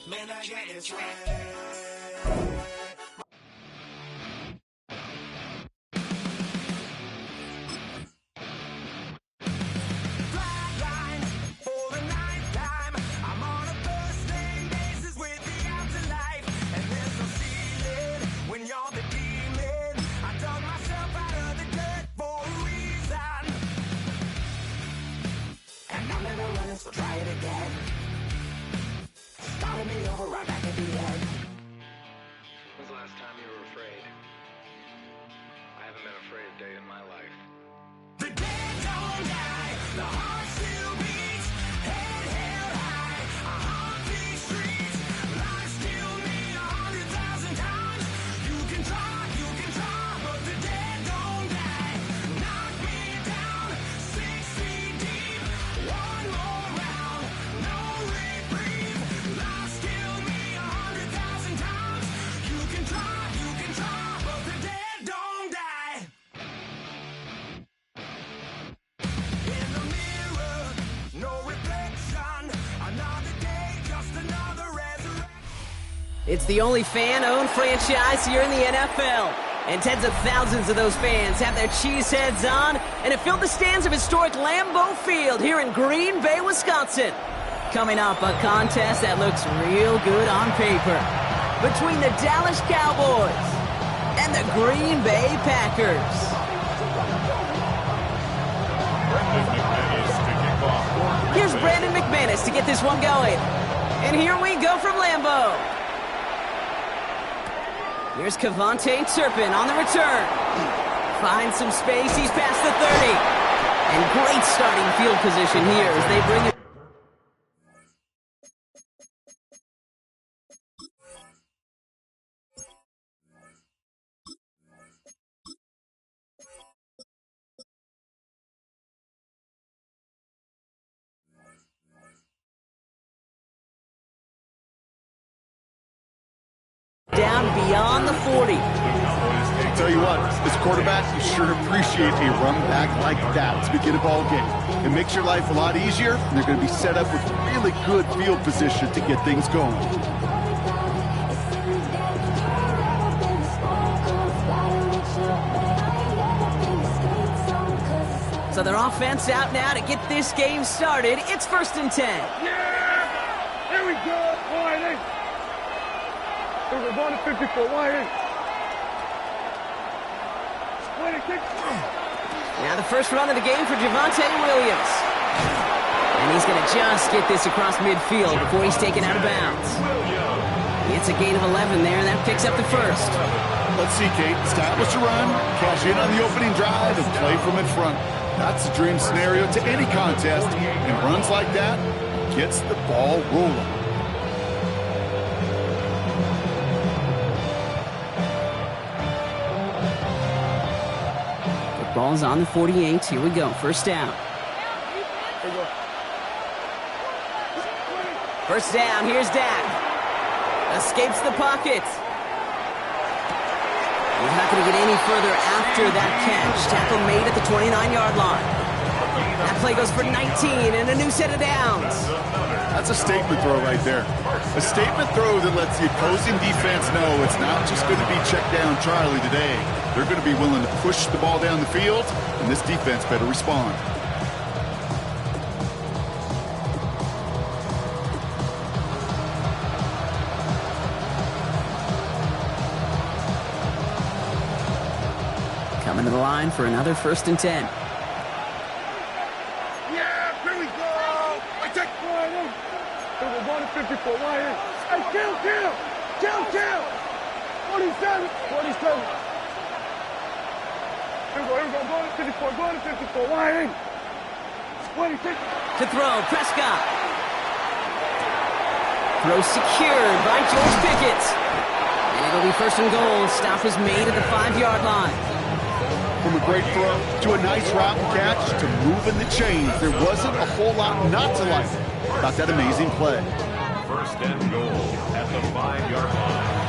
Man, I got this way. So try it again. Started me over right back at the end. When's the last time you were afraid? I haven't been afraid a day in my life. The dead don't die, the heart still beats, head held high, I haunt these streets, lies kill me 100,000 times. You can try, but the dead don't die. Knock me down, 6 feet deep, one more round, no reprieve, lies kill me 100,000 times. You can try, but the dead don't die. In the mirror, no reflection. Another day, just another resurrection. It's the only fan-owned franchise here in the NFL. And tens of thousands of those fans have their cheeseheads on and have filled the stands of historic Lambeau Field here in Green Bay, Wisconsin. Coming up, a contest that looks real good on paper between the Dallas Cowboys and the Green Bay Packers. Here's Brandon McManus to get this one going. And here we go from Lambeau. Here's Kevontae Turpin on the return. Finds some space, he's past the 30. And great starting field position here as they bring it. Down beyond the 40. I'll tell you what, as a quarterback, you sure appreciate a run back like that to begin a ball game. It makes your life a lot easier, and they're going to be set up with really good field position to get things going. So their offense out now to get this game started. It's 1st and 10. Yeah! Here we go! Wide eight. We're going to 54. Wide eight. Split it, kick. Now the first run of the game for Javonte Williams. And he's going to just get this across midfield before he's taken out of bounds. It's a gain of 11 there, and that picks up the first. Let's see, Kate. Establish a run, cash in on the opening drive, and play from in front. That's a dream scenario to any contest, and runs like that gets the ball rolling. The ball's on the 48. Here we go. First down. First down. Here's Dak. Escapes the pocket. He's not going to get any further after that catch. Tackle made at the 29-yard line. That play goes for 19 and a new set of downs. That's a statement throw right there. A statement throw that lets the opposing defense know it's not just going to be check down Charlie today. They're going to be willing to push the ball down the field, and this defense better respond. Coming to the line for another 1st and 10. Yeah, here we go. I take wide eight. We're going to 54. Wide eight. Hey, kill. 47. 47. Here we go. Going to 54. Going to 54. Wide eight. Split it, kick. To throw, Prescott. Throw secured by George Pickett. And it'll be 1st and goal. Stop is made at the 5-yard line. From a great throw to a nice route and catch to moving the chains, there wasn't a whole lot not to like about that amazing play. 1st and goal at the 5-yard line.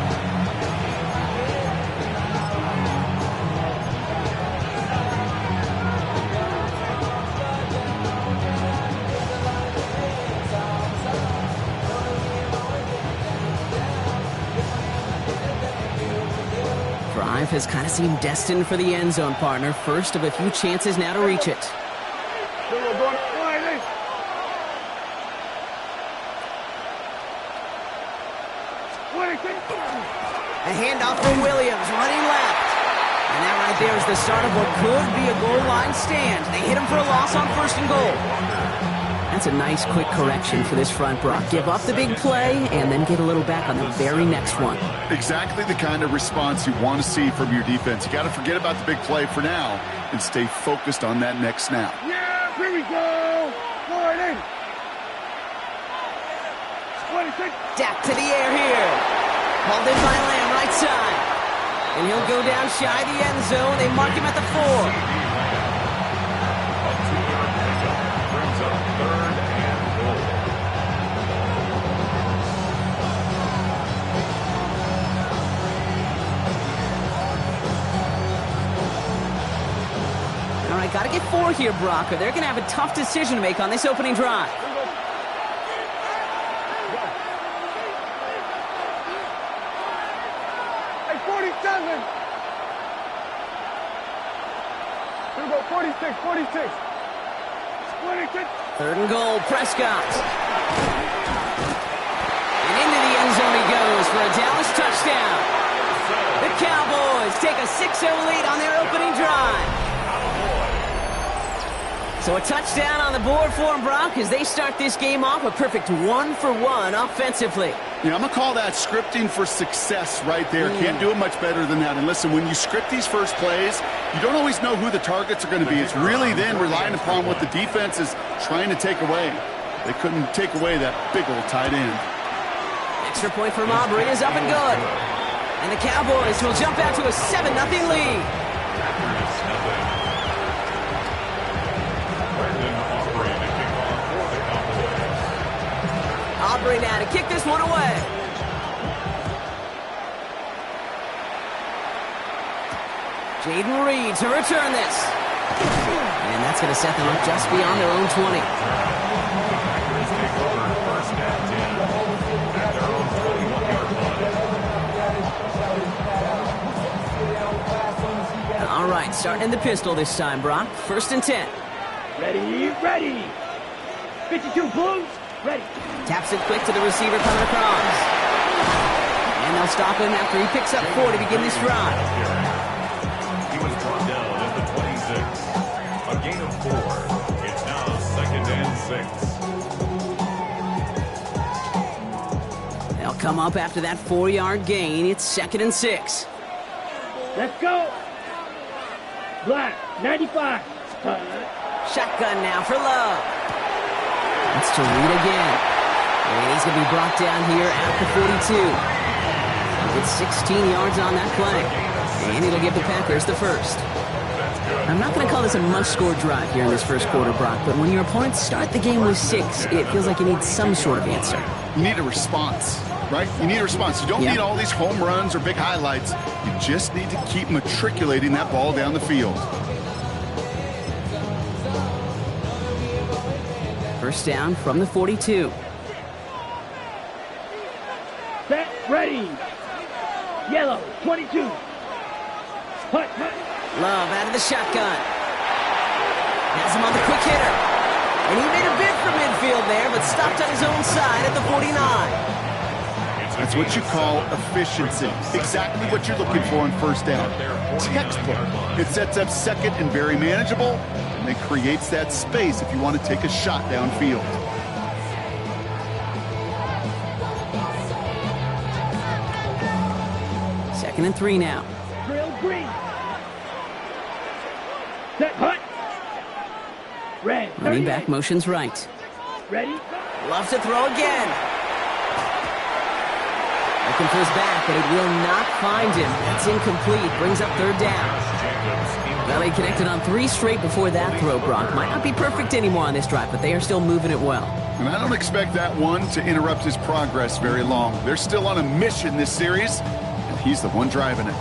has kind of seemed destined for the end zone, partner. First of a few chances now to reach it. Here we're going wide in. A handoff for Williams, running left. And that right there is the start of what could be a goal line stand. They hit him for a loss on 1st and goal. That's a nice quick correction for this front, Brock. Give up the big play and then get a little back on the very next one. Exactly the kind of response you want to see from your defense. You got to forget about the big play for now and stay focused on that next snap. Yeah, here we go. Wide in. 26. Dak to the air here. Hauled in by Lamb, right side. And he'll go down shy of the end zone. They mark him at the 4. Brings up 3rd and goal. All right, got to get 4 here, Brock, or they're going to have a tough decision to make on this opening drive. Hey, 47. Here we go, 46, 46. 26. 3rd and goal, Prescott. And into the end zone he goes for a Dallas touchdown. The Cowboys take a 6-0 lead on their opening drive. So a touchdown on the board for them, Brock, as they start this game off a perfect 1-for-1 offensively. Yeah, I'm going to call that scripting for success right there. Can't do it much better than that. And listen, when you script these first plays, you don't always know who the targets are going to be. It's really then relying upon what the defense is trying to take away. They couldn't take away that big old tight end. Extra point from Aubrey is up and good. And the Cowboys will jump out to a 7-0 lead. Aubrey now to kick this one away. Jaden Reed to return this. And that's going to set them up just beyond their own 20. All right, starting in the pistol this time, Brock. 1st and 10. Ready, ready. 52 Blues, ready. Taps it quick to the receiver coming across. And they'll stop him after he picks up 4 to begin this drive. He was brought down at the 26. A gain of 4. It's now 2nd and 6. They'll come up after that 4-yard gain. It's 2nd and 6. Let's go. Black, 95. Shotgun now for Love. It's to Reed again. And he's going to be brought down here at the 42. It's 16 yards on that play. And it'll give the Packers the first. I'm not going to call this a must-score drive here in this first quarter, Brock, but when your opponents start the game with 6, it feels like you need some sort of answer. You need a response, right? You need a response. You don't need all these home runs or big highlights. You just need to keep matriculating that ball down the field. First down from the 42. Set, ready. Yellow, 22. Hut, hut. Love out of the shotgun. Has him on the quick hitter. And he made a bid for midfield there, but stopped on his own side at the 49. That's what you call efficiency. Exactly what you're looking for on first down. Textbook. It sets up 2nd and very manageable, and it creates that space if you want to take a shot downfield. Second and 3 now. Drill green. Set, hut. Red. Running 38. back motions right. Ready. Loves to throw again. Looking for his back, but it will not find him. That's incomplete. Brings up 3rd down. Well, they connected on 3 straight before that throw, Brock. Might not be perfect anymore on this drive, but they are still moving it well. And I don't expect that one to interrupt his progress very long. They're still on a mission this series, and he's the one driving it.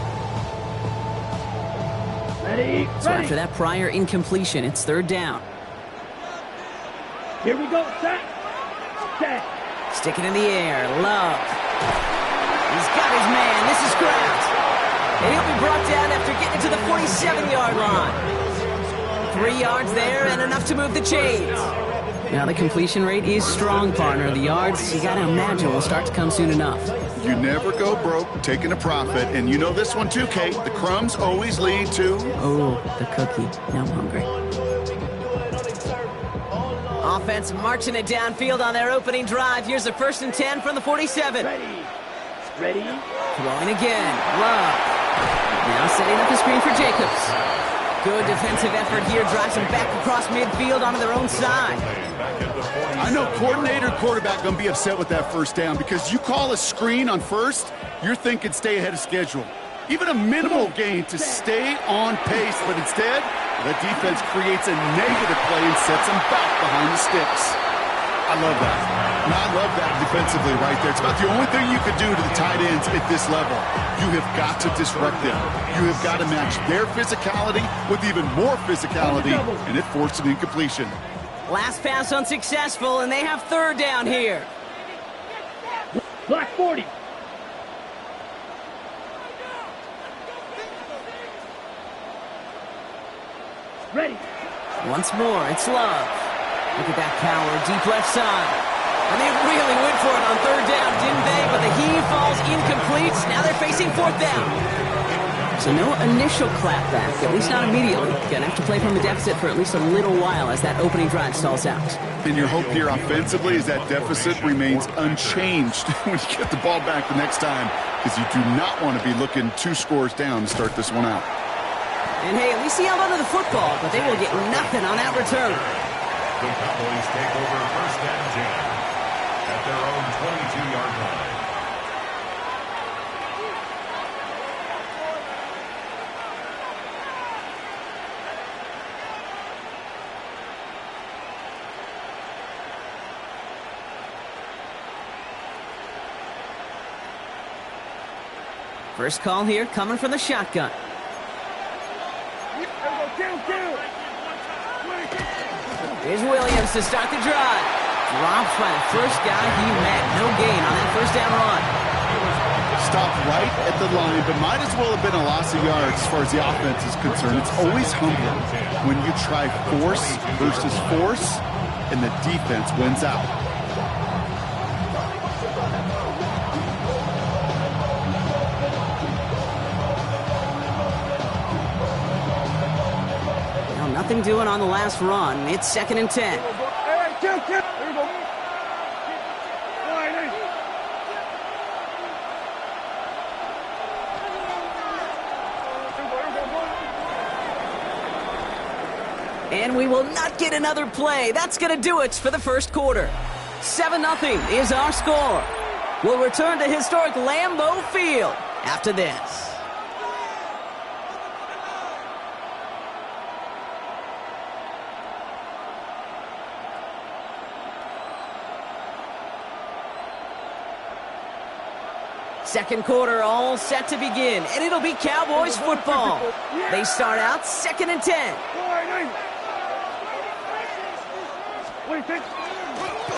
Ready, So ready. after that prior incompletion, it's 3rd down. Here we go, set. Set. Stick it in the air. Love. He's got his man. This is Kraft. And he'll be brought down after getting to the 47-yard line. 3 yards there and enough to move the chains. Now the completion rate is strong, partner. The yards, you got to imagine, will start to come soon enough. You never go broke taking a profit. And you know this one too, Kate. The crumbs always lead to... Oh, the cookie. Now I'm hungry. Offense marching it downfield on their opening drive. Here's the 1st and 10 from the 47. Ready? Throwing again. Love. Now setting up the screen for Jacobs. Good defensive effort here. Drives them back across midfield onto their own side. I know coordinator and quarterback going to be upset with that first down because you call a screen on first, you're thinking stay ahead of schedule. Even a minimal gain to stay on pace, but instead, the defense creates a negative play and sets them back behind the sticks. I love that. And I love that defensively right there. It's about the only thing you could do to the tight ends at this level. You have got to disrupt them. You have got to match their physicality with even more physicality, and it forced an incompletion. Last pass unsuccessful, and they have 3rd down here. Black 40. Ready. Once more, it's Love. Look at that power, deep left side. And they really went for it on 3rd down, didn't they? But the heave falls incomplete. Now they're facing 4th down. So no initial clapback, at least not immediately. Gonna have to play from a deficit for at least a little while as that opening drive stalls out. And your hope here offensively is that deficit remains unchanged when you get the ball back the next time, because you do not want to be looking 2 scores down to start this one out. And hey, at least he held onto the football, but they will get nothing on that return. The Cowboys take over 1st and 10 at their own 22-yard line. First call here coming from the shotgun. Here's Williams to start the drive. Drops by the first guy he met. No gain on that 1st down run. Stopped right at the line, but might as well have been a loss of yards as far as the offense is concerned. It's always humbling when you try force versus force, and the defense wins out. Nothing doing on the last run. It's 2nd and 10. Hey, kill. Here we go. And we will not get another play. That's going to do it for the 1st quarter. 7-0 is our score. We'll return to historic Lambeau Field after this. Second quarter all set to begin, and it'll be Cowboys football. They start out 2nd and 10.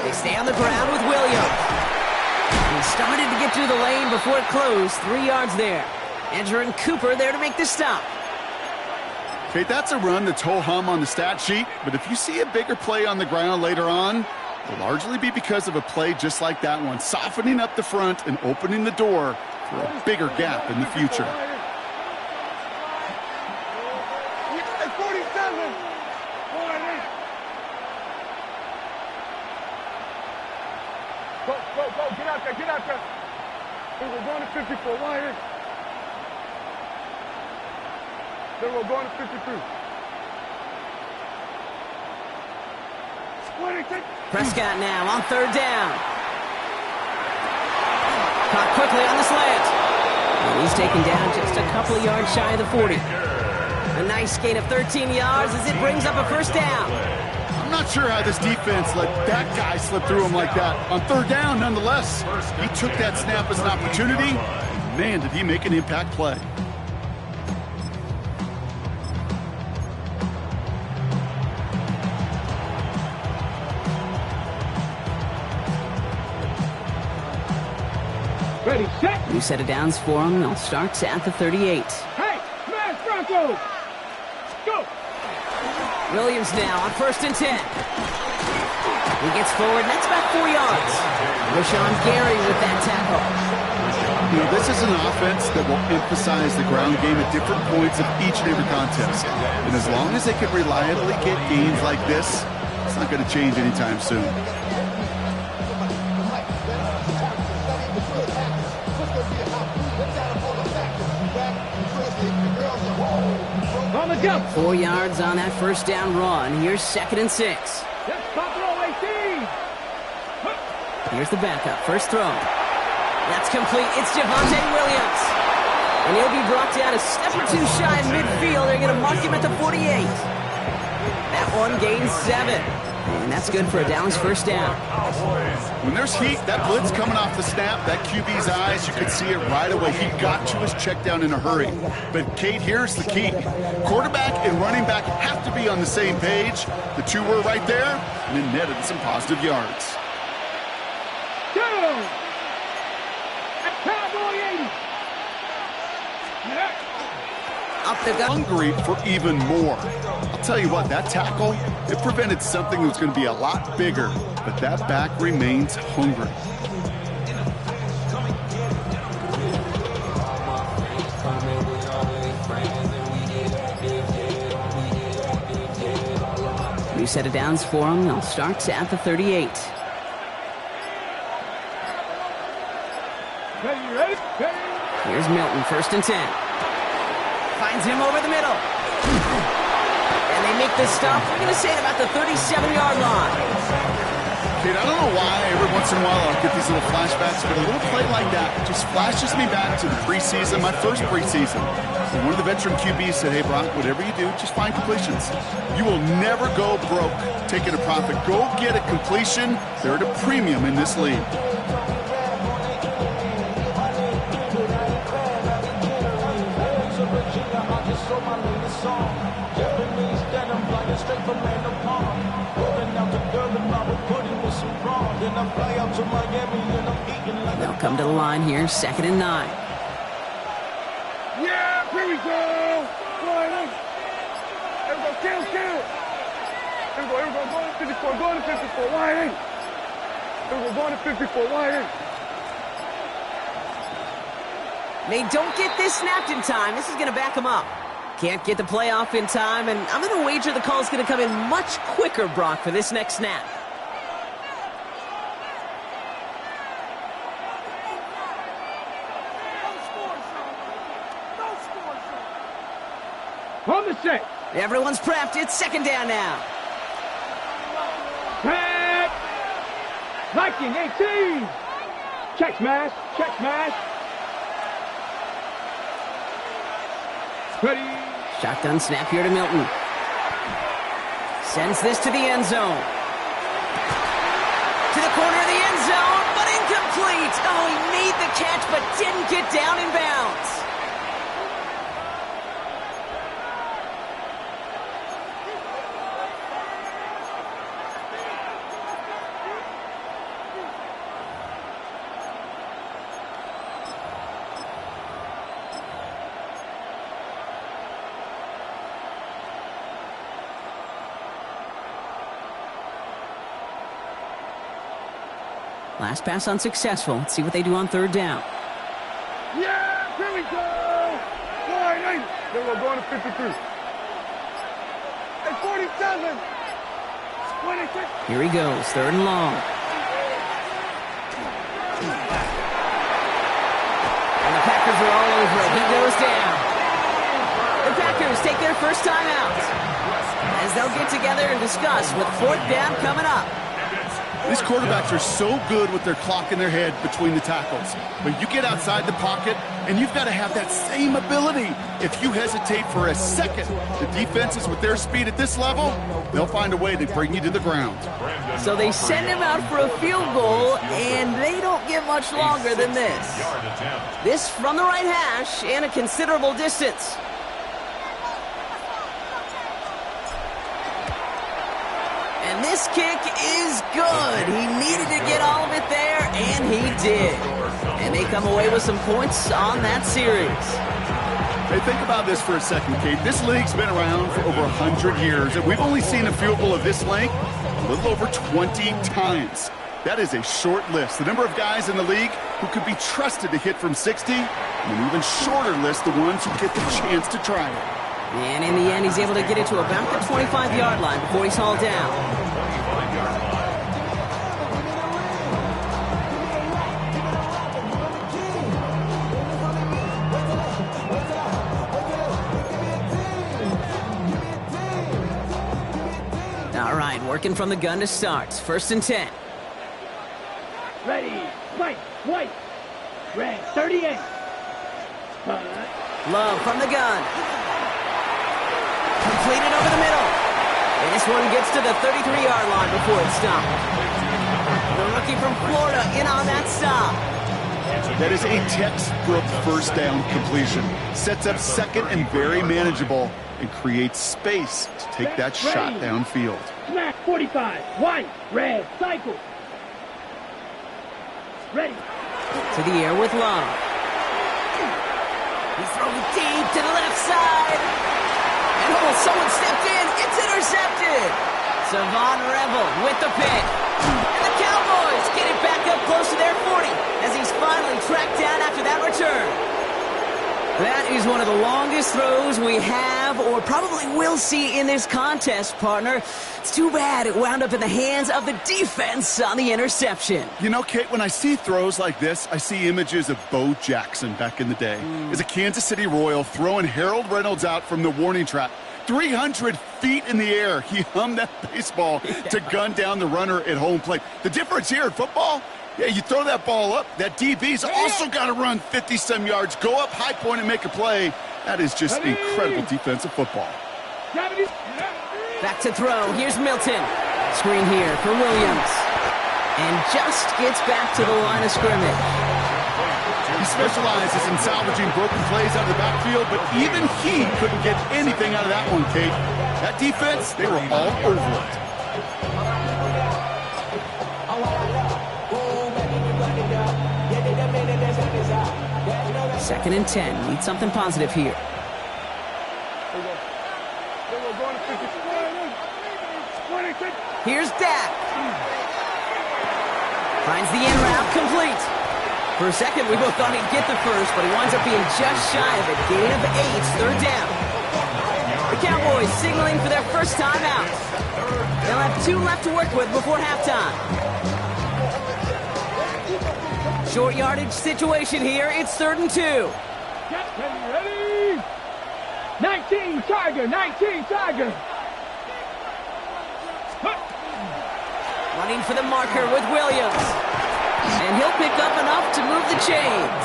They stay on the ground with Williams. He started to get through the lane before it closed. 3 yards there. Edger and Cooper there to make the stop. Okay, that's a run that's ho-hum on the stat sheet, but if you see a bigger play on the ground later on, will largely be because of a play just like that one, softening up the front and opening the door for a bigger gap in the future. Go, get out there. We're going to 54, why is? Then we're going to 53. Prescott now on 3rd down. Caught quickly on the slant. And he's taken down just a couple of yards shy of the 40. A nice gain of 13 yards as it brings up a 1st down. I'm not sure how this defense let that guy slip through him like that. On 3rd down, nonetheless, he took that snap as an opportunity. Man, did he make an impact play. Ready, set. New set of downs for him. They'll start at the 38. Hey, smash Broncos. Go. Williams now on 1st and 10. He gets forward, and that's about 4 yards. Rashawn Gary with that tackle. You know, this is an offense that will emphasize the ground game at different points of each and every contest. And as long as they can reliably get gains like this, it's not going to change anytime soon. On the jump. 4 yards on that 1st down run. Here's 2nd and 6. Let's pop roll 18. Here's the backup. 1st throw. That's complete. It's Javonte Williams. And he'll be brought down a step or two shy in midfield. They're going to mark him at the 48. That one gains 7. And that's good for a Dallas 1st down. When there's heat, that blitz coming off the snap, that QB's eyes, you could see it right away. He got to his check down in a hurry. But, Kate, here's the key. Quarterback and running back have to be on the same page. The two were right there, and it netted some positive yards. Go. Cowboy 80. Up the gut. Hungry for even more. I'll tell you what, that tackle, it prevented something that was going to be a lot bigger, but that back remains hungry. New set of downs for him. They'll start at the 38. Ready. Here's Milton, 1st and 10. Finds him over the middle. And they make this stop. We're going to say it about the 37-yard line. Kate, I don't know why every once in a while I'll get these little flashbacks, but a little play like that just flashes me back to the preseason, my first preseason. And one of the veteran QBs said, hey, Brock, whatever you do, just find completions. You will never go broke taking a profit. Go get a completion. They're at a premium in this league. They'll come to the line here, 2nd and 9. Yeah, here we go. Flying. Here we go, kill. Here we go, going to 54, going to 54, wide in. Here we go, going to 54, wide in. They don't get this snapped in time. This is going to back them up. Can't get the play off in time, and I'm going to wager the call is going to come in much quicker, Brock, for this next snap. On the set. Everyone's prepped. It's 2nd down now. Prep. Viking 18. Check smash. Ready. Shotgun snap here to Milton. Sends this to the end zone. To the corner of the end zone, but incomplete. Oh, he made the catch, but didn't get down in bounds. Last pass unsuccessful. Let's see what they do on 3rd down. Yeah, here we go. Wide in. Then we're going to 53. At 47. 26. Here he goes, 3rd and long. And the Packers are all over it. He goes down. The Packers take their first time out as they'll get together and discuss with 4th down coming up. These quarterbacks are so good with their clock in their head between the tackles. But you get outside the pocket, and you've got to have that same ability. If you hesitate for a second, the defenses with their speed at this level, they'll find a way to bring you to the ground. So they send him out for a field goal, and they don't get much longer than this. This from the right hash and a considerable distance. And this kick is good. He needed to get all of it there, and he did. And they come away with some points on that series. Hey, think about this for a second, Kate. This league's been around for over 100 years, and we've only seen a field goal of this length a little over 20 times. That is a short list. The number of guys in the league who could be trusted to hit from 60, and an even shorter list the ones who get the chance to try it. And in the end, he's able to get it to about the 25-yard line before he's hauled down. 25-yard line. All right, working from the gun to start. 1st and 10. Ready, fight, white, red, 38. Love from the gun. Completed over the middle. And this one gets to the 33-yard line before it's stopped. The rookie from Florida in on that stop. That is a textbook first down completion. Sets up second and very manageable and creates space to take that shot downfield. Smack, 45, white, red, cycle. Ready. To the air with Love. He's throwing deep to the left side. And someone stepped in. It's intercepted. Savon Revel with the pick. And the Cowboys get it back up close to their 40 as he's finally tracked down after that return. That is one of the longest throws we have or probably will see in this contest, partner. It's too bad it wound up in the hands of the defense on the interception. You know, Kate, when I see throws like this, I see images of Bo Jackson back in the day. As a Kansas City Royal throwing Harold Reynolds out from the warning track. 300 feet in the air, he hummed that baseball to gun down the runner at home plate. The difference here in football, yeah, you throw that ball up, that DB's also got to run 50-some yards, go up high point and make a play. That is just incredible defensive football. Back to throw. Here's Milton. Screen here for Williams. And just gets back to the line of scrimmage. He specializes in salvaging broken plays out of the backfield, but even he couldn't get anything out of that one, Kate. That defense, they were all over it. Second and 10. Need something positive here. Here's Dak. Finds the in route complete. For a second, we both thought he'd get the first, but he winds up being just shy of it. Gain of 8, 3rd down. The Cowboys signaling for their first time out. They'll have 2 left to work with before halftime. Short yardage situation here. It's 3rd and 2. Ready. 19 Tiger, 19 Tiger. Running for the marker with Williams. And he'll pick up enough to move the chains.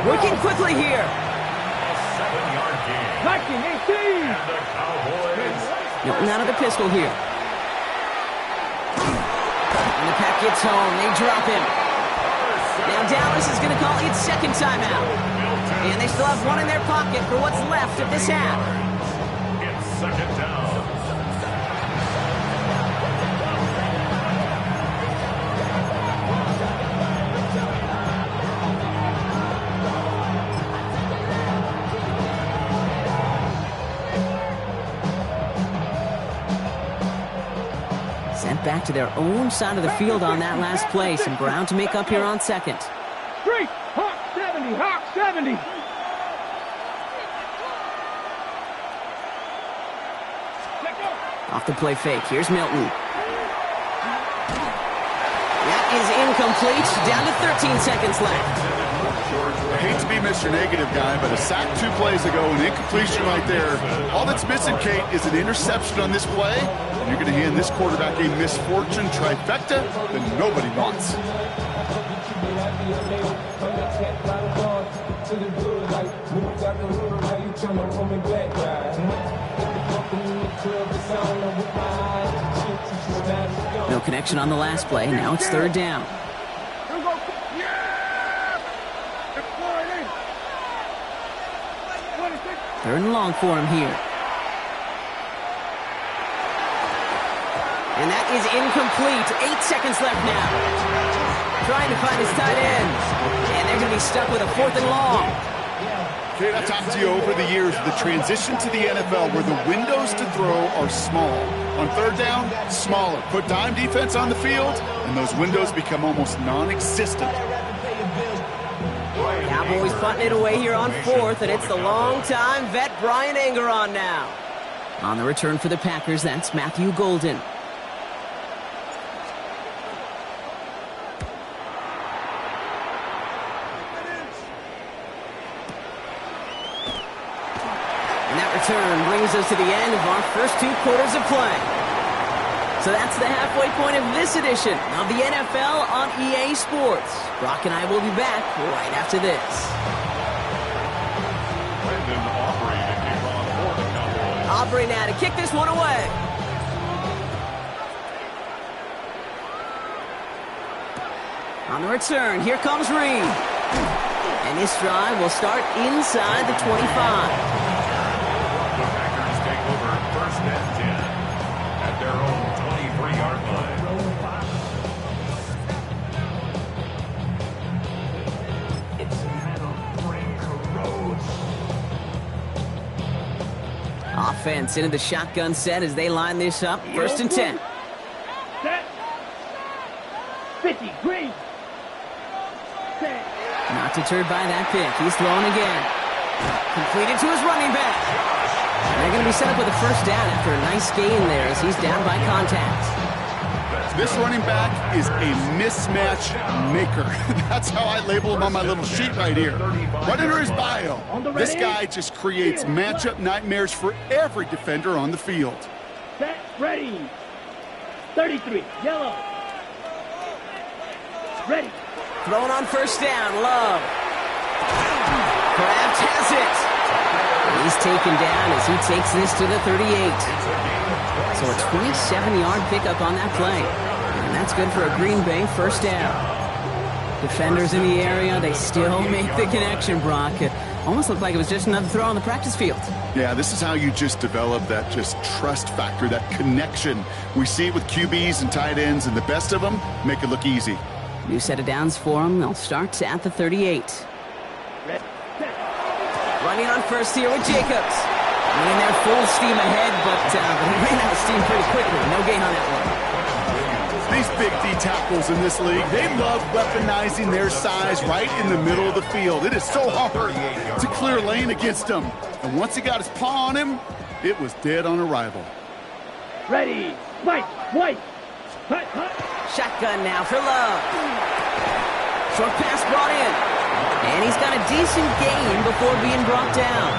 Working quickly here. 7-yard gain. 19, 18. And the Cowboys. Milton out of the pistol here. And the pack gets home. They drop him. Now Dallas is going to call its second timeout. And they still have one in their pocket for what's left of this half. It's 2nd down. Sent back to their own side of the field on that last play. Some ground to make up here on second. Street, Hawk 70, Hawk 70. Off the play fake. Here's Milton. That is incomplete. Down to 13 seconds left. I hate to be Mr. Negative guy, but a sack 2 plays ago, an incompletion right there. All that's missing, Kate, is an interception on this play. And you're going to hand this quarterback a misfortune trifecta that nobody wants. No connection on the last play. Now it's 3rd down. Third and long for him here. And that is incomplete. 8 seconds left now. trying to find his tight ends. And they're going to be stuck with a 4th and long. Kate, I've talked to you over the years of the transition to the NFL where the windows to throw are small. On 3rd down, smaller. Put dime defense on the field, and those windows become almost non-existent. Cowboys punting it away here on 4th, and it's the long-time vet Bryan Anger on now. On the return for the Packers, that's Matthew Golden. And that return brings us to the end of our first 2 quarters of play. So that's the halfway point of this edition of the NFL on EA Sports. Brock and I will be back right after this. Brendan Aubrey to kick off for the Cowboys. Aubrey now to kick this one away. On the return, here comes Reed. And this drive will start inside the 25. The Packers take over 1st and 10 at their own 23-yard line. Offense into the shotgun set as they line this up. 1st and 10. Set. 50, green. Set. Not deterred by that pick. He's throwing again. Completed to his running back. And they're going to be set up with a 1st down after a nice gain there as he's down by contact. This running back is a mismatch maker. That's how I label him on my little sheet right here. Right under his bio. This guy just creates matchup nightmares for every defender on the field. Set. Ready. 33, yellow. Ready. Throwing on 1st down, Love. Kraft has it. He's taken down as he takes this to the 38. So a 27-yard pickup on that play. And that's good for a Green Bay 1st down. Defenders in the area, they still make the connection, Brock. It almost looked like it was just another throw on the practice field. Yeah, this is how you just develop that just trust factor, that connection. We see it with QBs and tight ends, and the best of them make it look easy. New set of downs for them. They'll start at the 38. Running on 1st here with Jacobs. I mean, they're full steam ahead, but he ran out of steam pretty quickly. No gain on that one. These big D tackles in this league, they love weaponizing their size right in the middle of the field. It is so hard to clear lane against them. And once he got his paw on him, it was dead on arrival. Ready. Mike. White. Hut, hut. Shotgun now for Love. Short pass brought in. And he's got a decent gain before being brought down.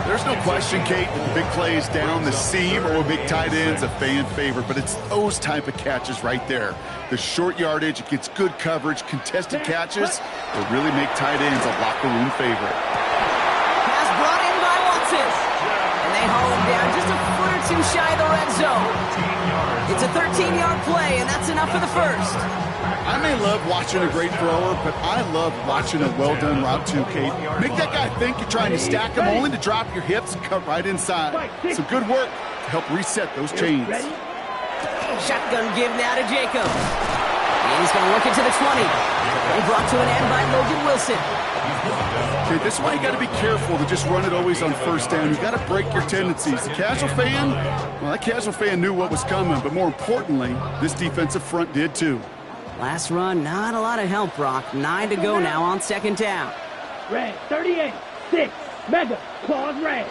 There's no question, Kate, that the big plays down the seam or big tight ends a fan favorite, but it's those type of catches right there. The short yardage, it gets good coverage, contested catches that really make tight ends a locker room favorite. Pass brought in by Watson. And they haul him down just a foot or 2 shy of the red zone. It's a 13-yard play, and that's enough for the 1st. I may love watching a great thrower, but I love watching a well-done route too, Kate. Make that guy think you're trying to stack him only to drop your hips and cut right inside. Some good work to help reset those chains. Shotgun give now to Jacobs. And he's going to look into the 20. They brought to an end by Logan Wilson. Okay, this is why you got to be careful to just run it always on 1st down. You got to break your tendencies. The casual fan, well, that casual fan knew what was coming, but more importantly, this defensive front did too. Last run, not a lot of help, Brock. 9 to go now on 2nd down. Red. 38. 6. Mega. Claws red.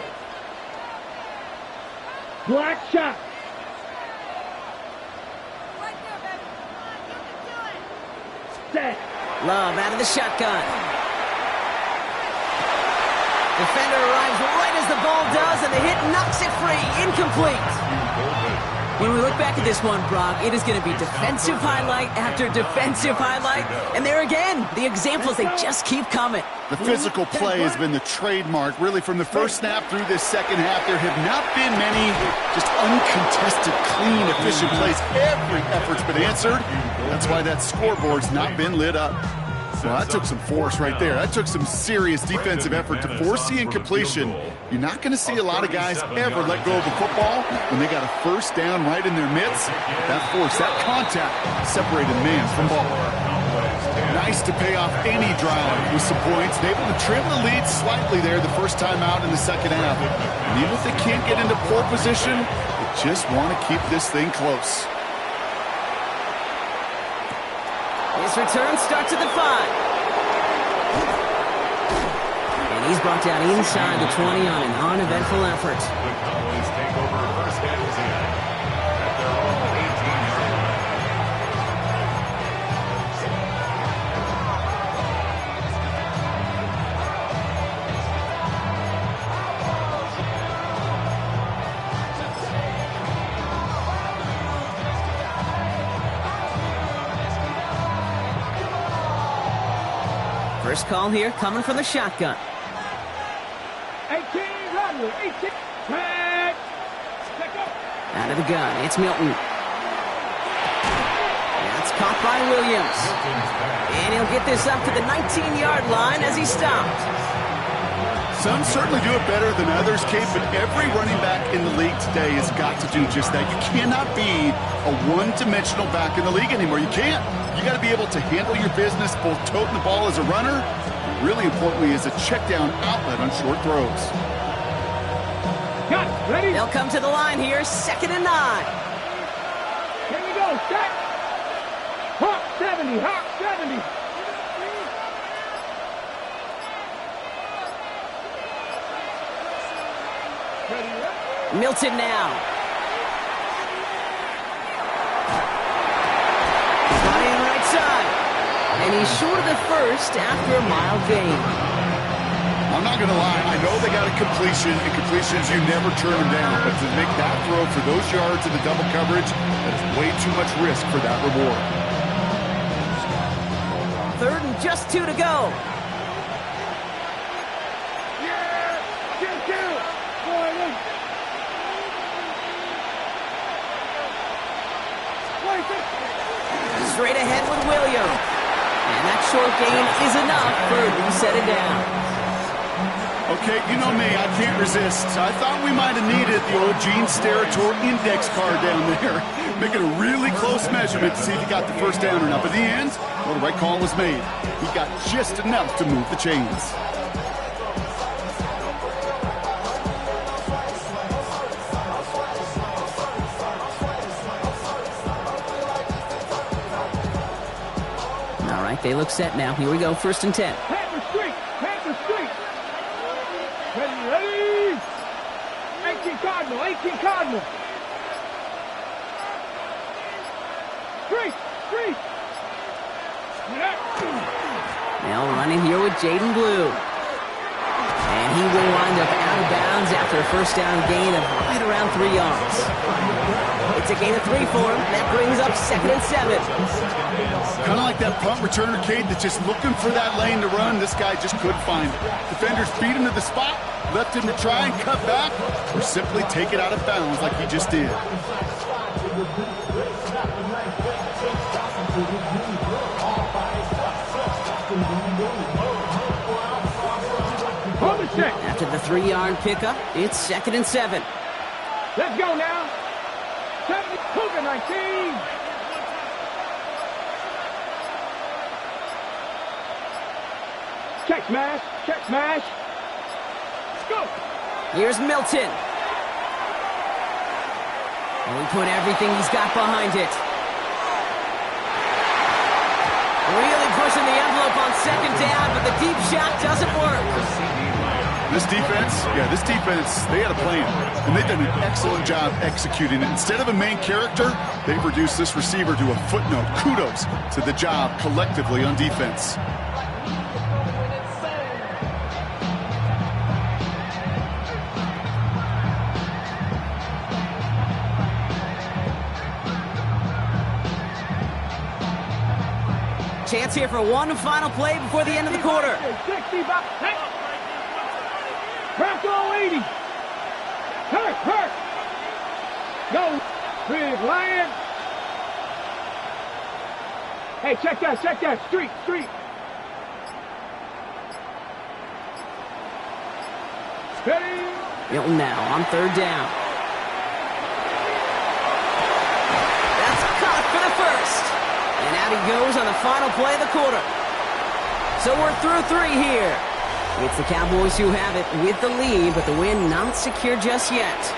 Black shot. Set. Love out of the shotgun. Defender arrives right as the ball does, and the hit knocks it free. Incomplete. When we look back at this one, Brock, it is going to be defensive highlight after defensive highlight. And there again, the examples, they just keep coming. The physical play has been the trademark, really, from the 1st snap through this 2nd half. There have not been many just uncontested, clean, efficient plays. Every effort's been answered. That's why that scoreboard's not been lit up. Well, that took some force right there. That took some serious defensive effort to force the incompletion. You're not going to see a lot of guys ever let go of a football when they got a 1st down right in their midst. That force, that contact separated man from ball. Nice to pay off any drive with some points. They able to trim the lead slightly there the first time out in the second half. And even if they can't get into pole position, they just want to keep this thing close. His return starts at the 5. And he's brought down inside the 20 on an uneventful effort. The Cowboys take over first and 10 at their own 18-yard line. First call here coming from the shotgun. 18, Rodney, 18. Red. Check up. Out of the gun, it's Milton. That's caught by Williams. And he'll get this up to the 19-yard line as he stopped. Some certainly do it better than others, Kate, but every running back in the league today has got to do just that. You cannot be a one-dimensional back in the league anymore. You can't. You got to be able to handle your business, both toting the ball as a runner, and really importantly as a check-down outlet on short throws. Got it. Ready? They'll come to the line here, 2nd and 9. Here we go. Set. Hawk 70. Hawk 70. Ready, ready. Milton now. Running right side. And he's short of the first after a mild gain. I'm not going to lie. I know they got a completion, and completions, you never turn them down. But to make that throw for those yards in the double coverage, that is way too much risk for that reward. 3rd and just 2 to go. Yeah. Kill. Boy, look. Straight ahead with Williams. And that short gain is enough for a set it down. Okay, you know me, I can't resist. I thought we might have needed the old Gene Steratore index card down there. Making a really close measurement to see if he got the first down or not. But in the end, well, the right call was made. He got just enough to move the chains. All right, they look set now. Here we go, 1st and 10. Panther Street. Panther Street. Ready, ready. 18 Cardinal. 18 Cardinal. Street. Now running here with Jaden Blue. And he will wind up out of bounds after a first down gain of right around 3 yards. It's a gain of 3 for him. That brings up 2nd and 7. Kind of like that punt returner, Cade, that's just looking for that lane to run. This guy just couldn't find it. Defenders beat him to the spot, left him to try and cut back, or simply take it out of bounds like he just did. Hold the check. After the 3-yard pickup, it's 2nd and 7. Let's go now. 70, Cougar 19. Check smash. Let's go. Here's Milton. And we put everything he's got behind it. Really pushing the envelope on 2nd down, but the deep shot doesn't work. This defense, they had a plan, and they've done an excellent job executing it. Instead of a main character, they've reduced this receiver to a footnote. Kudos to the job collectively on defense. Chance here for one final play before the end of the quarter. 60 by Bronco 80. Hurt. Go. Big Lion. Hey, check that. Street. Steady. Milton now on 3rd down. That's caught for the first. And Out he goes on the final play of the quarter. So we're through 3 here. It's the Cowboys who have it with the lead, but the win not secure just yet.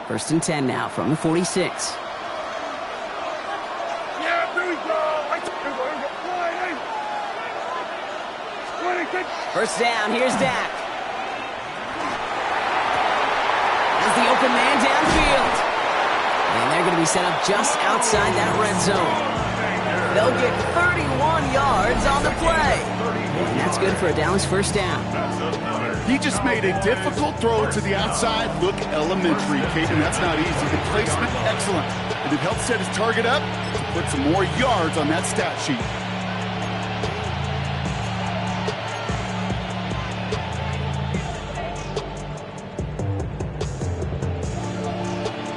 First and 10 now from the 46. Yeah, there we go. First down, here's Dak. As the open man downfield. And they're going to be set up just outside that red zone. They'll get 31 yards on the play. And that's good for a Dallas first down. He just made a difficult throw to the outside. Look elementary, Caden. That's not easy. The placement, excellent. And it helped set his target up to put some more yards on that stat sheet.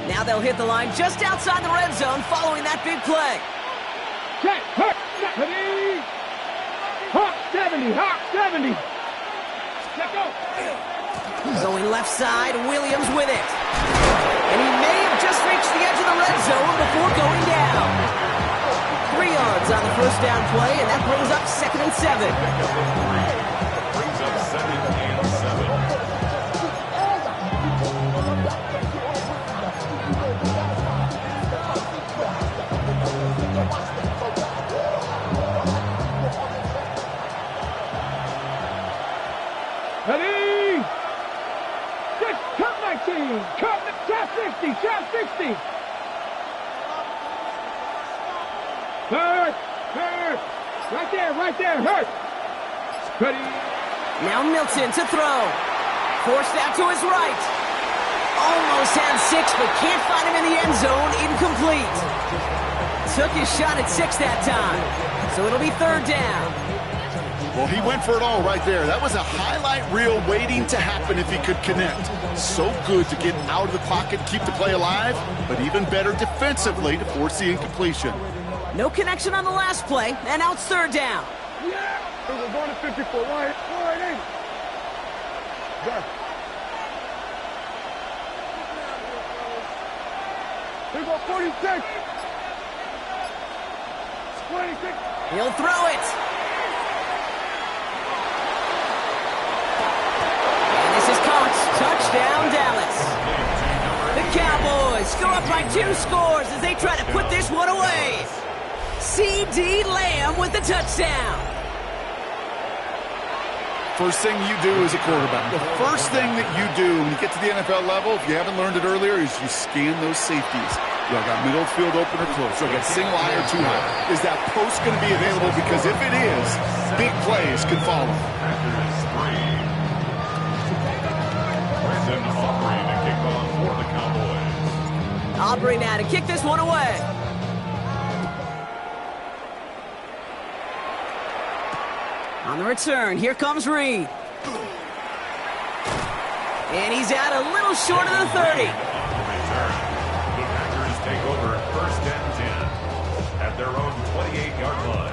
Now they'll hit the line just outside the red zone following that big play. Check, Hawk 70. Hawk 70, Hawk 70. Let's go. Going left side, Williams with it. And he may have just reached the edge of the red zone before going down. 3 yards on the first down play, and that brings up 2nd and 7. Brings up 2nd and 7. Ready? Just cut 19. Cut 60. Shot 60. Hurt. Right there. Hurt. Ready? Now Milton to throw. Forced out to his right. Almost had 6, but can't find him in the end zone. Incomplete. Took his shot at 6 that time. So it'll be 3rd down. Well, he went for it all right there. That was a highlight reel waiting to happen if he could connect. So good to get out of the pocket, keep the play alive, but even better defensively to force the incompletion. No connection on the last play, and now it's 3rd down. Yeah. We're going to 54. Wide in. Go. Here we go, 46. 26. He'll throw it. And this is caught. Touchdown, Dallas. The Cowboys go up by 2 scores as they try to put this one away. C.D. Lamb with the touchdown. First thing you do as a quarterback, the first thing that you do when you get to the NFL level, if you haven't learned it earlier, is you scan those safeties. You got middle field open or close. So I got single high or 2 high. Is that post going to be available? Because if it is, big plays can follow. Packers 3. Brandon Aubrey to kick off for the Cowboys. Aubrey now to kick this one away. On the return, here comes Reed. And he's out a little short of the 30. On the return, the Packers take over 1st and 10 at their own 28-yard line.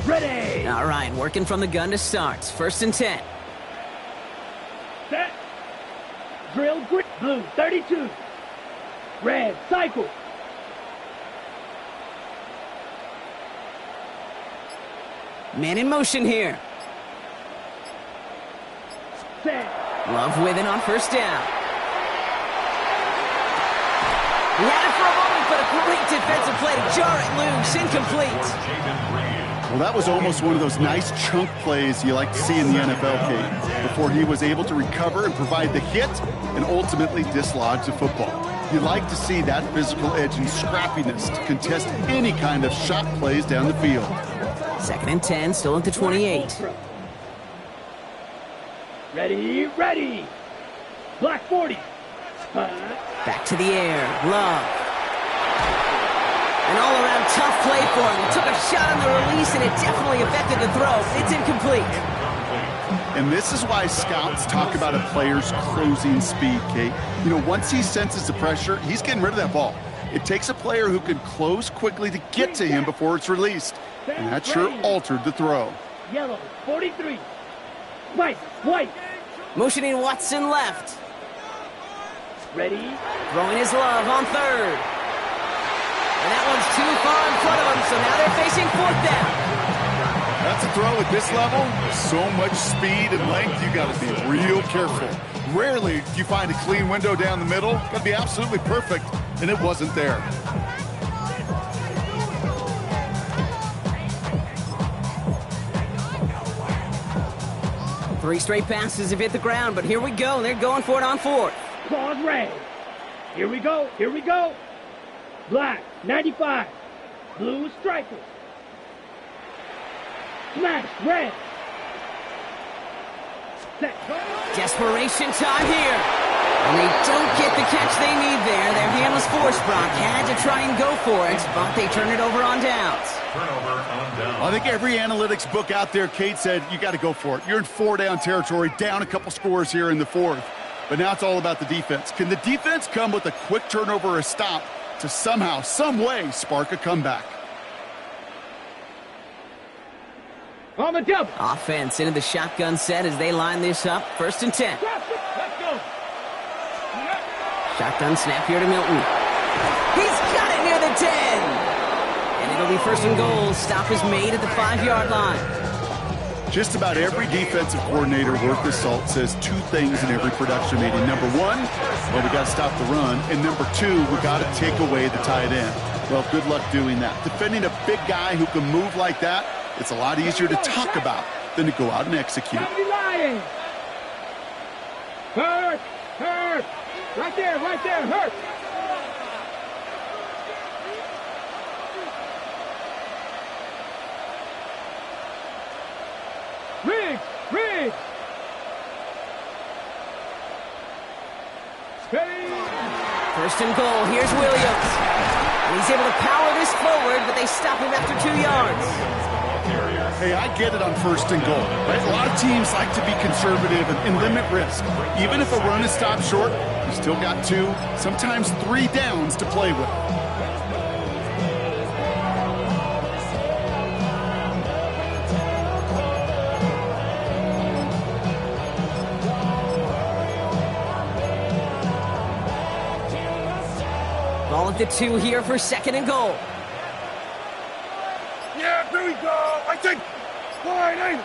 Ready. All right, working from the gun to start. 1st and 10. Set. Drill green. Blue 32. Red cycle. Man in motion here. Set. Love with it on 1st down. He had it for a moment, but a great defensive play to jar it loose. Incomplete. Jaden Reed. Well, that was almost one of those nice chunk plays you like to see in the NFL, Kate, before he was able to recover and provide the hit and ultimately dislodge the football. You like to see that physical edge and scrappiness to contest any kind of shot plays down the field. 2nd and 10, still at the 28. Ready, ready. Black 40. Back to the air. Love. An all-around tough play for him. He took a shot on the release, and it definitely affected the throw. It's incomplete. And this is why scouts talk about a player's closing speed, Kate. You know, once he senses the pressure, he's getting rid of that ball. It takes a player who can close quickly to get to him before it's released. And that sure altered the throw. Yellow, 43. White, white. Motioning Watson left. Ready. Throwing his Love on third. And that one's too far in front of him, so now they're facing fourth down. That's a throw at this level. So much speed and length, you got to be real careful. Rarely do you find a clean window down the middle. Got to be absolutely perfect, and it wasn't there. Three straight passes have hit the ground, but here we go. They're going for it on fourth. Claws red. Here we go, here we go. Black, 95. Blue striker. Smash, red. Set. Desperation time here. And they don't get the catch they need there. Their hand was forced, Brock. Had to try and go for it, but they turn it over on downs. Turnover on down. I think every analytics book out there, Kate, said you got to go for it. You're in 4-down territory, down a couple scores here in the fourth. But now it's all about the defense. Can the defense come with a quick turnover or a stop to somehow, some way, spark a comeback? On the double. Offense into the shotgun set as they line this up. 1st and 10. Let's go. Shotgun snap here to Milton. He's got it near the 10. And it'll be 1st and goal. Stop is made at the 5-yard line. Just about every defensive coordinator worth his salt says two things in every production meeting. Number one, well, we got to stop the run. And number two, we got to take away the tight end. Well, good luck doing that. Defending a big guy who can move like that, it's a lot easier to talk about than to go out and execute. Hurt, hurt. Right there, hurt. Riggs. Steady. 1st and goal. Here's Williams. And he's able to power this forward, but they stop him after 2 yards. Hey, I get it on 1st and goal. Right? A lot of teams like to be conservative and limit risk. Even if a run is stopped short, you still got 2, sometimes 3 downs to play with. Ball at the 2 here for 2nd and goal. Yeah, here we go. I think. Line 8.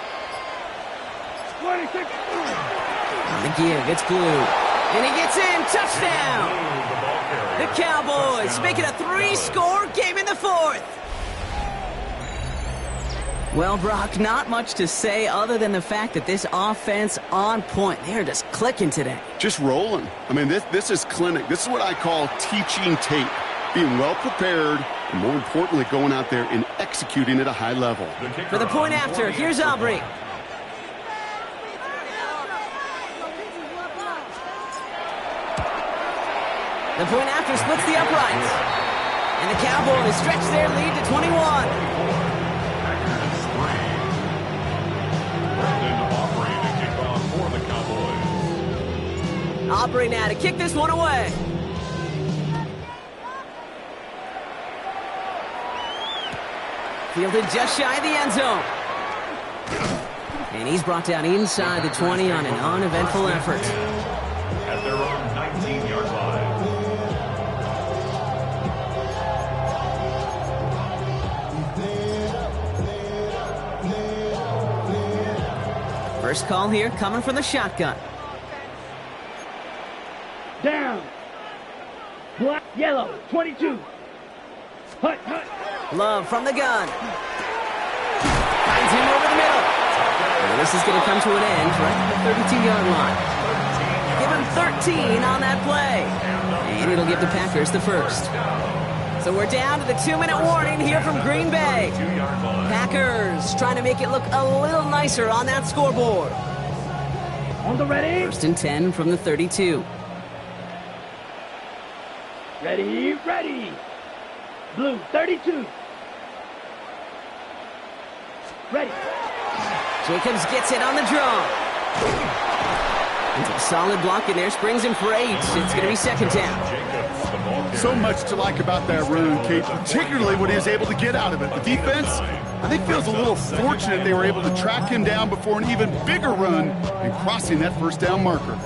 26. On the give, it's Glue. And he gets in. Touchdown. The Cowboys make it a 3-score game in the 4th. Well, Brock, not much to say other than the fact that this offense on point. They're just clicking today. Just rolling. I mean, this is clinic. This is what I call teaching tape. Being well prepared, and more importantly, going out there and executing at a high level. For the point after, here's Aubrey. The point after splits the uprights. And the Cowboys stretch their lead to 21. Aubrey now to kick this one away. Fielded just shy of the end zone. And he's brought down inside the 20 on an uneventful effort. At their own 19-yard line. First call here coming from the shotgun. Down. Black, yellow, 22. Hut. Love from the gun. Finds him over the middle. And this is going to come to an end right at the 32-yard line. Give him 13 on that play. And it'll give the Packers the first. So we're down to the 2-minute warning here from Green Bay. Packers trying to make it look a little nicer on that scoreboard. On the ready. First and 10 from the 32. Ready, ready. Blue, 32. Ready. Jacobs gets it on the draw. It's a solid block in there, springs him for 8. It's going to be second down. Jacobs, the ball carrier. So much to like about that run, Kate, particularly what he was able to get out of it. The defense, I think, feels a little fortunate they were able to track him down before an even bigger run and crossing that first down marker.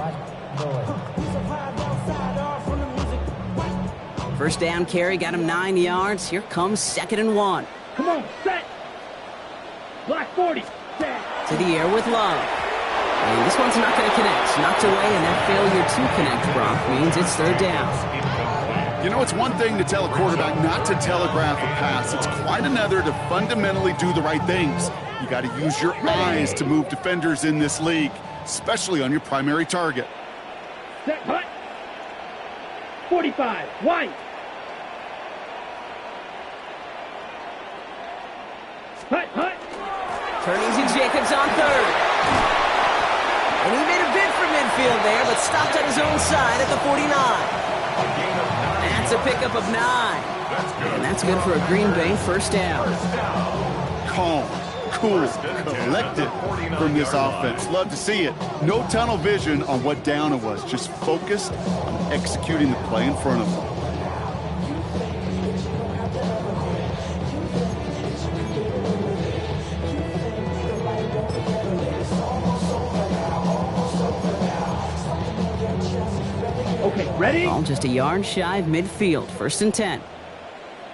First down carry got him 9 yards. Here comes second and 1. Come on, set. Black 40. Set. To the air with Love. And this one's not going to connect. Knocked away, and that failure to connect, Brock, means it's third down. You know, it's one thing to tell a quarterback not to telegraph a pass. It's quite another to fundamentally do the right things. You got to use your eyes to move defenders in this league, especially on your primary target. Set, hut. 45. White. Hut, hut. Turning to Jacobs on third. And he made a bid for midfield there, but stopped on his own side at the 49. That's a pickup of 9. And that's good for a Green Bay first down. Calm, cool, collected from this offense. Love to see it. No tunnel vision on what down it was. Just focused on executing the play in front of them. Okay, ready? Ball just a yard shy of midfield. First and 10.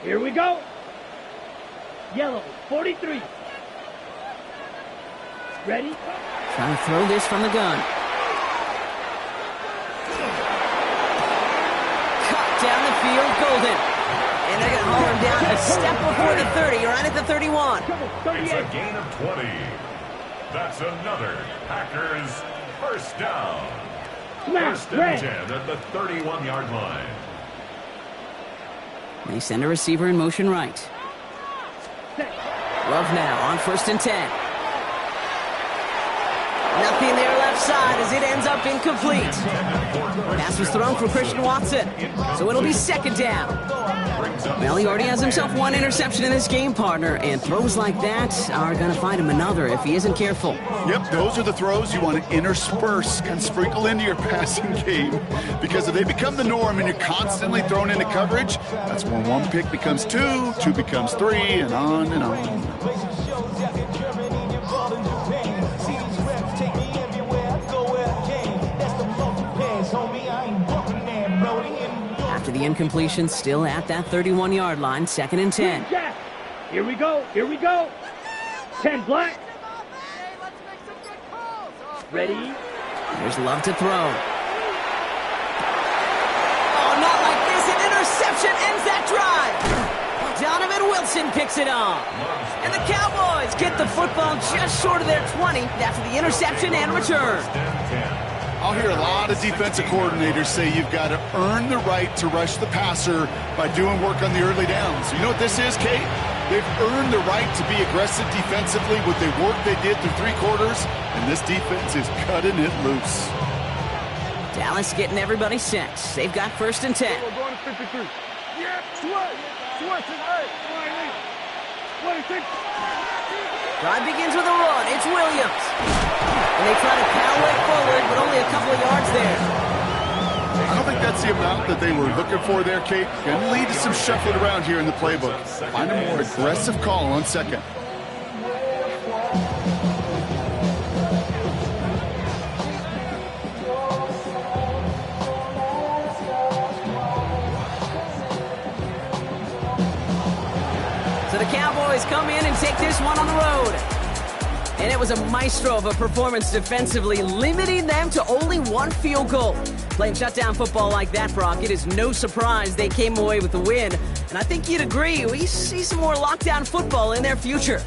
Here we go. Yellow, 43. Ready? Trying to throw this from the gun. Cut down the field, Golden. And they're going to haul him down a step before the 30, right at the 31. It's a gain of 20. That's another Packers first down. First and 10 at the 31-yard line. They send a receiver in motion right. Love now on first and 10. Nothing there left side as it ends up incomplete. Pass was thrown for Christian Watson, so it'll be second down. Well, he already has himself one interception in this game, partner, and throws like that are going to find him another if he isn't careful. Yep, those are the throws you want to intersperse and sprinkle into your passing game, because if they become the norm and you're constantly thrown into coverage, that's when one pick becomes 2, 2 becomes 3, and on and on. After the incompletion, still at that 31-yard line, second and 10. Here we go. Here we go. 10 black. Ready? There's Love to throw. Oh, not like this. An interception ends that drive. Donovan Wilson picks it off. And the Cowboys get the football just short of their 20 after the interception and return. I'll hear a lot of defensive coordinators say you've got to earn the right to rush the passer by doing work on the early downs. You know what this is, Kate? They've earned the right to be aggressive defensively with the work they did through 3 quarters, and this defense is cutting it loose. Dallas getting everybody set. They've got first and 10. We're going to 53. Yeah, switch it, hey. 26. Drive begins with a run. It's Williams. And they try to power it forward, but only a couple of yards there. I don't think that's the amount that they were looking for there, Kate. Going to lead to some shuffling around here in the playbook. Find a more aggressive call on second. So the Cowboys come in and take this one on the road. And it was a maestro of a performance defensively, limiting them to only 1 field goal. Playing shutdown football like that, Brock, it is no surprise they came away with the win. And I think you'd agree, we see some more lockdown football in their future.